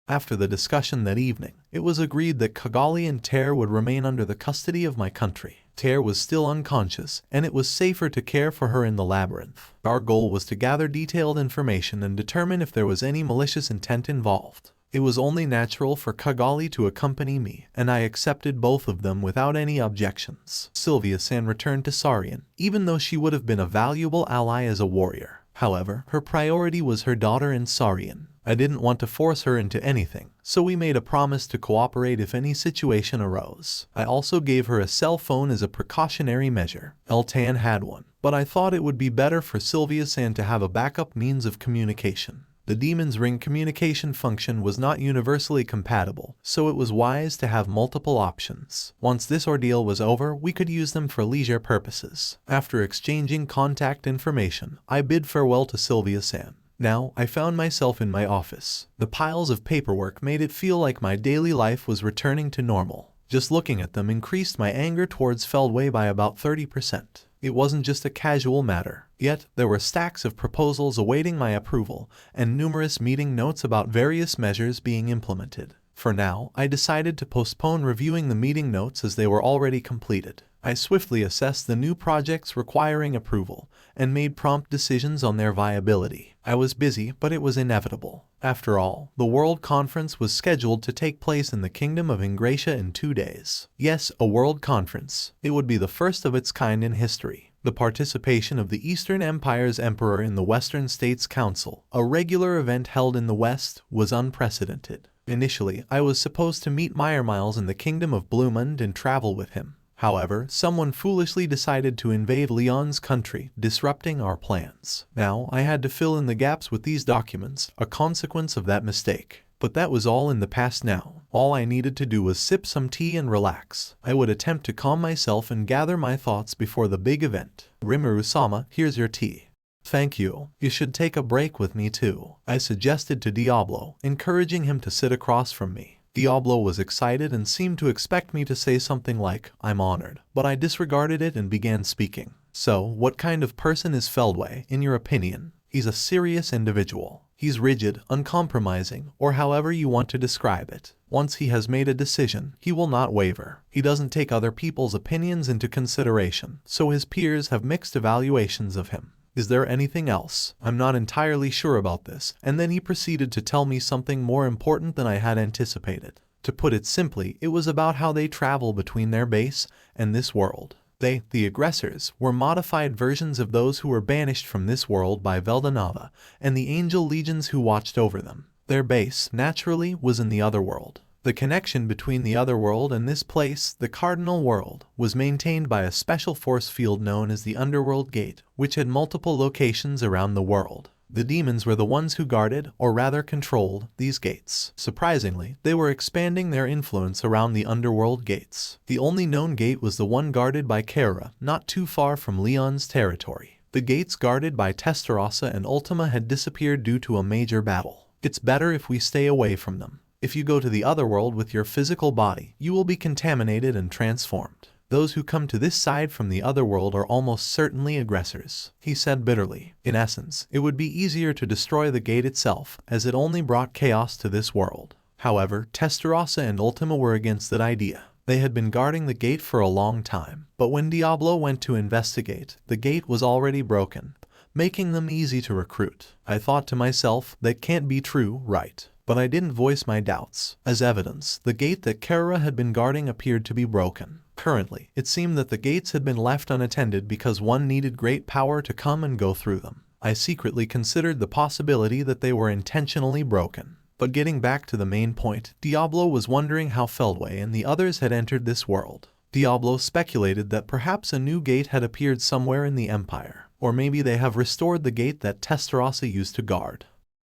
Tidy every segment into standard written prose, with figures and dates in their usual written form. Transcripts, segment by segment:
After the discussion that evening, it was agreed that Kagali and Tear would remain under the custody of my country. Tear was still unconscious, and it was safer to care for her in the labyrinth. Our goal was to gather detailed information and determine if there was any malicious intent involved. It was only natural for Kagali to accompany me, and I accepted both of them without any objections. Sylvia-san returned to Sarian, even though she would have been a valuable ally as a warrior. However, her priority was her daughter in Sarian. I didn't want to force her into anything, so we made a promise to cooperate if any situation arose. I also gave her a cell phone as a precautionary measure. Eltan had one, but I thought it would be better for Sylvia-san to have a backup means of communication. The Demon's Ring communication function was not universally compatible, so it was wise to have multiple options. Once this ordeal was over, we could use them for leisure purposes. After exchanging contact information, I bid farewell to Sylvia-san. Now, I found myself in my office. The piles of paperwork made it feel like my daily life was returning to normal. Just looking at them increased my anger towards Feldway by about 30%. It wasn't just a casual matter. Yet, there were stacks of proposals awaiting my approval, and numerous meeting notes about various measures being implemented. For now, I decided to postpone reviewing the meeting notes as they were already completed. I swiftly assessed the new projects requiring approval, and made prompt decisions on their viability. I was busy, but it was inevitable. After all, the World Conference was scheduled to take place in the Kingdom of Ingratia in 2 days. Yes, a World Conference. It would be the first of its kind in history. The participation of the Eastern Empire's Emperor in the Western States Council, a regular event held in the West, was unprecedented. Initially, I was supposed to meet Miles in the Kingdom of Bloomund and travel with him. However, someone foolishly decided to invade Leon's country, disrupting our plans. Now, I had to fill in the gaps with these documents, a consequence of that mistake. But that was all in the past now. All I needed to do was sip some tea and relax. I would attempt to calm myself and gather my thoughts before the big event. Rimuru-sama, here's your tea. Thank you. You should take a break with me too, I suggested to Diablo, encouraging him to sit across from me. Diablo was excited and seemed to expect me to say something like, "I'm honored," but I disregarded it and began speaking. So, what kind of person is Feldway, in your opinion? He's a serious individual. He's rigid, uncompromising, or however you want to describe it. Once he has made a decision, he will not waver. He doesn't take other people's opinions into consideration, so his peers have mixed evaluations of him. Is there anything else? I'm not entirely sure about this. And then he proceeded to tell me something more important than I had anticipated. To put it simply, it was about how they travel between their base and this world. They, the aggressors, were modified versions of those who were banished from this world by Veldanava and the angel legions who watched over them. Their base, naturally, was in the other world. The connection between the other world and this place, the Cardinal World, was maintained by a special force field known as the Underworld Gate, which had multiple locations around the world. The demons were the ones who guarded, or rather controlled, these gates. Surprisingly, they were expanding their influence around the Underworld gates. The only known gate was the one guarded by Kara, not too far from Leon's territory. The gates guarded by Testarossa and Ultima had disappeared due to a major battle. It's better if we stay away from them. If you go to the other world with your physical body, you will be contaminated and transformed. Those who come to this side from the other world are almost certainly aggressors, he said bitterly. In essence, it would be easier to destroy the gate itself, as it only brought chaos to this world. However, Testarossa and Ultima were against that idea. They had been guarding the gate for a long time, but when Diablo went to investigate, the gate was already broken, making them easy to recruit. I thought to myself, that can't be true, right? But I didn't voice my doubts. As evidence, the gate that Kara had been guarding appeared to be broken. Currently, it seemed that the gates had been left unattended because one needed great power to come and go through them. I secretly considered the possibility that they were intentionally broken. But getting back to the main point, Diablo was wondering how Feldway and the others had entered this world. Diablo speculated that perhaps a new gate had appeared somewhere in the Empire, or maybe they have restored the gate that Testarossa used to guard.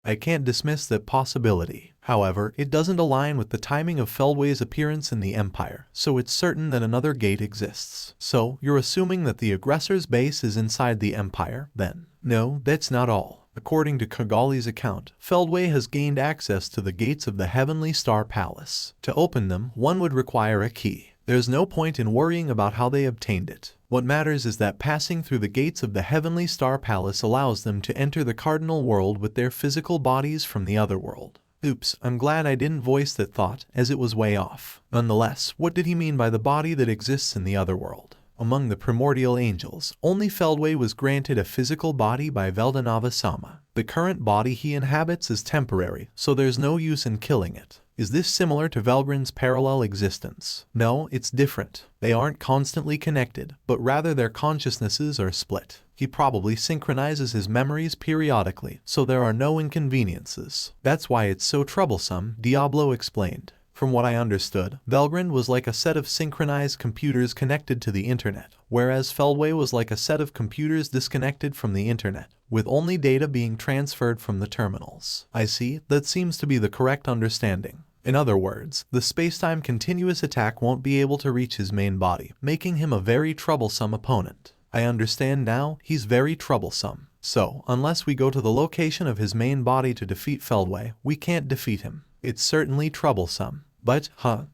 I can't dismiss that possibility. However, it doesn't align with the timing of Feldway's appearance in the Empire, so it's certain that another gate exists. So, you're assuming that the aggressor's base is inside the Empire, then? No, that's not all. According to Kagali's account, Feldway has gained access to the gates of the Heavenly Star Palace. To open them, one would require a key. There's no point in worrying about how they obtained it. What matters is that passing through the gates of the Heavenly Star Palace allows them to enter the Cardinal World with their physical bodies from the other world. Oops, I'm glad I didn't voice that thought, as it was way off. Nonetheless, what did he mean by the body that exists in the other world? Among the primordial angels, only Feldway was granted a physical body by Veldanava-sama. The current body he inhabits is temporary, so there's no use in killing it. Is this similar to Velgrin's parallel existence? No, it's different. They aren't constantly connected, but rather their consciousnesses are split. He probably synchronizes his memories periodically, so there are no inconveniences. That's why it's so troublesome, Diablo explained. From what I understood, Velgrin was like a set of synchronized computers connected to the internet, whereas Feldway was like a set of computers disconnected from the internet, with only data being transferred from the terminals. I see, that seems to be the correct understanding. In other words, the spacetime continuous attack won't be able to reach his main body, making him a very troublesome opponent. I understand now, he's very troublesome. So, unless we go to the location of his main body to defeat Feldway, we can't defeat him. It's certainly troublesome. But,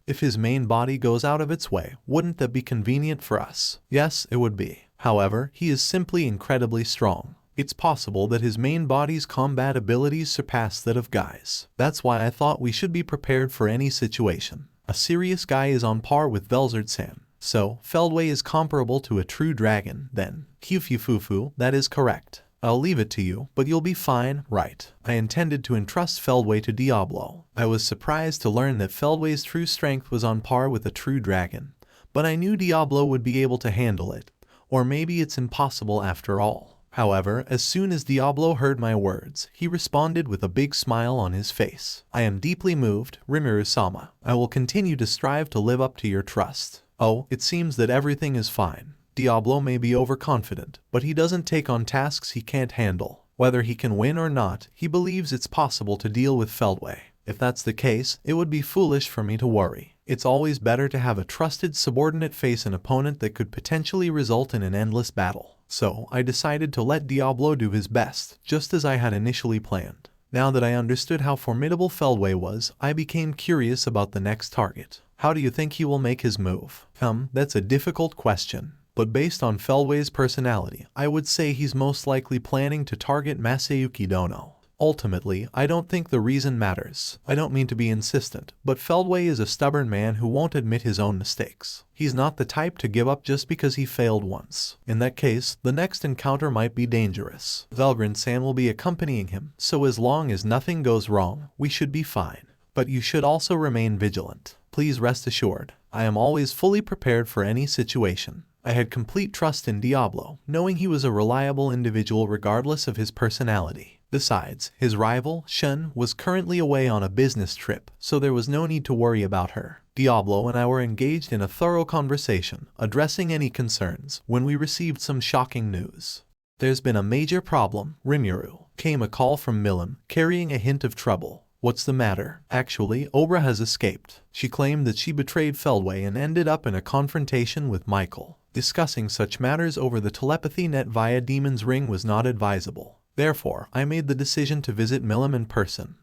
if his main body goes out of its way, wouldn't that be convenient for us? Yes, it would be. However, he is simply incredibly strong. It's possible that his main body's combat abilities surpass that of Guy's. That's why I thought we should be prepared for any situation. A serious guy is on par with Velzard-san. So, Feldway is comparable to a true dragon, then. Fufu, that is correct. I'll leave it to you, but you'll be fine, right? I intended to entrust Feldway to Diablo. I was surprised to learn that Feldway's true strength was on par with a true dragon, but I knew Diablo would be able to handle it. Or maybe it's impossible after all. However, as soon as Diablo heard my words, he responded with a big smile on his face. I am deeply moved, Rimuru-sama. I will continue to strive to live up to your trust. Oh, it seems that everything is fine. Diablo may be overconfident, but he doesn't take on tasks he can't handle. Whether he can win or not, he believes it's possible to deal with Feldway. If that's the case, it would be foolish for me to worry. It's always better to have a trusted subordinate face an opponent that could potentially result in an endless battle. So, I decided to let Diablo do his best, just as I had initially planned. Now that I understood how formidable Feldway was, I became curious about the next target. How do you think he will make his move? That's a difficult question. But based on Feldway's personality, I would say he's most likely planning to target Masayuki Dono. Ultimately, I don't think the reason matters. I don't mean to be insistent, but Feldway is a stubborn man who won't admit his own mistakes. He's not the type to give up just because he failed once. In that case, the next encounter might be dangerous. Velgrin-san will be accompanying him, so as long as nothing goes wrong, we should be fine. But you should also remain vigilant. Please rest assured, I am always fully prepared for any situation. I had complete trust in Diablo, knowing he was a reliable individual regardless of his personality. Besides, his rival, Shun, was currently away on a business trip, so there was no need to worry about her. Diablo and I were engaged in a thorough conversation, addressing any concerns, when we received some shocking news. There's been a major problem, Rimuru. Came a call from Milim, carrying a hint of trouble. What's the matter? Actually, Obra has escaped. She claimed that she betrayed Feldway and ended up in a confrontation with Michael. Discussing such matters over the telepathy net via Demon's Ring was not advisable. Therefore, I made the decision to visit Milim in person.